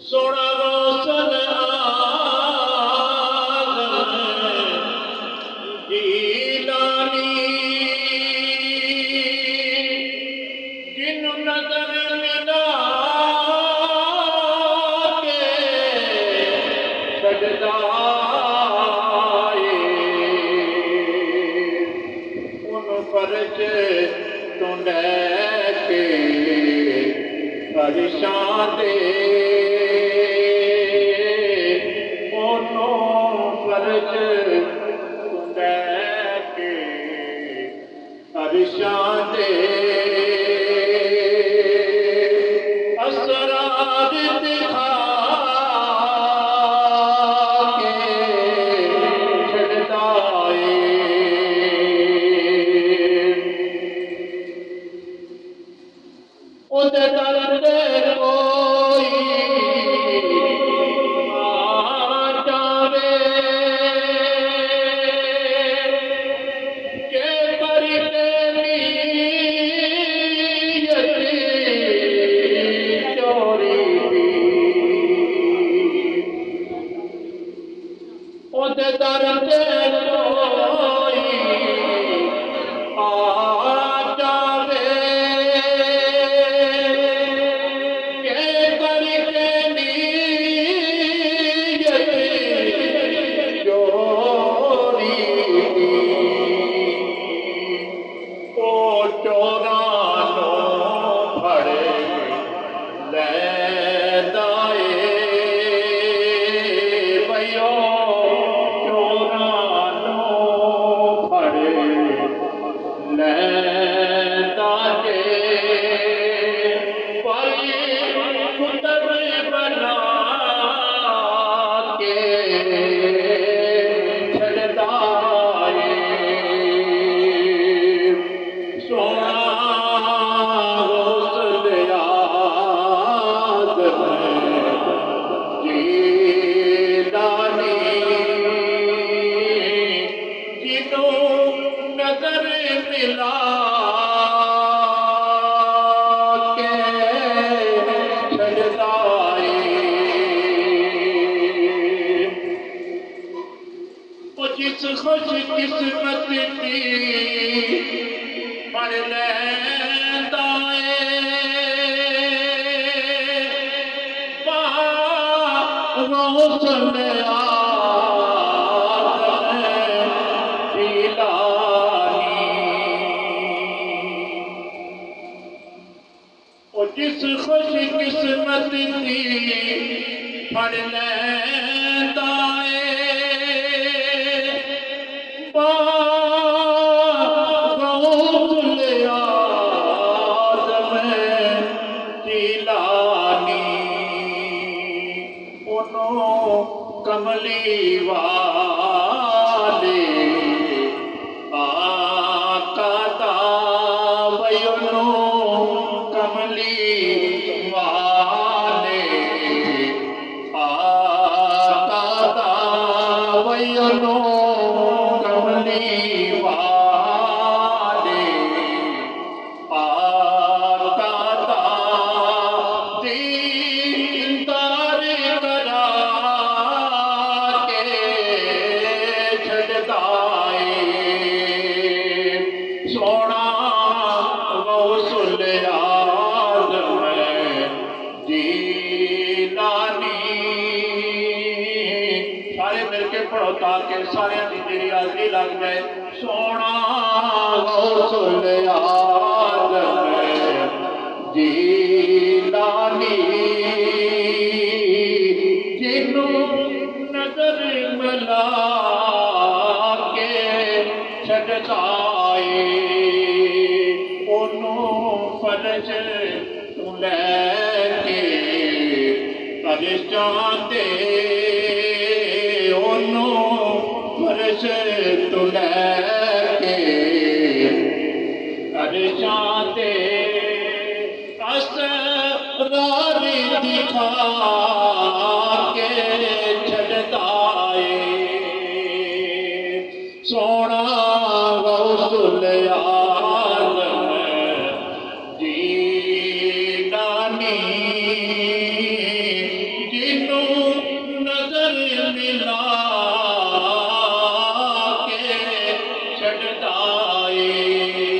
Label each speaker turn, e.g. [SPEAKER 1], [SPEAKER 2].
[SPEAKER 1] सोना रोशन जीलानी जिन नजर मिला के सजदाए उन फर्ज तो लेके परेशान दे फर्ज तो लेके परेशान दे असरार दिखा के छड़दाए उदे दर्द कोई आ जावे के करके नीयत चोरी दी उदे दर्द कोई आ जावे नजर मिला के छड़दाए वो जिस खुश किस्मत की पढ़ लेता है रोशन जिस खुश किस्मत थी पढ़ लेता है गौसल आज़म जीलानी उन्हों कमली वाले आका दा वयुनो कमली वाले आका दा वयुनो कमली वाले आका दा दीदार करा के छड़दाए सोना गौसल आज़म जीलानी सारे मिलके पढ़ो ताकि सारे की मेरी हाजरी लग जाए सोना गौसल आज़म जीलानी जिन्नू नजर मिला के छड़दाए फर्ज तू लेके परेशान दे ओनू फर्ज तू लेके परेशान दे असरार दिखा के छड़दाए सोना गौसल आज़म जी जाए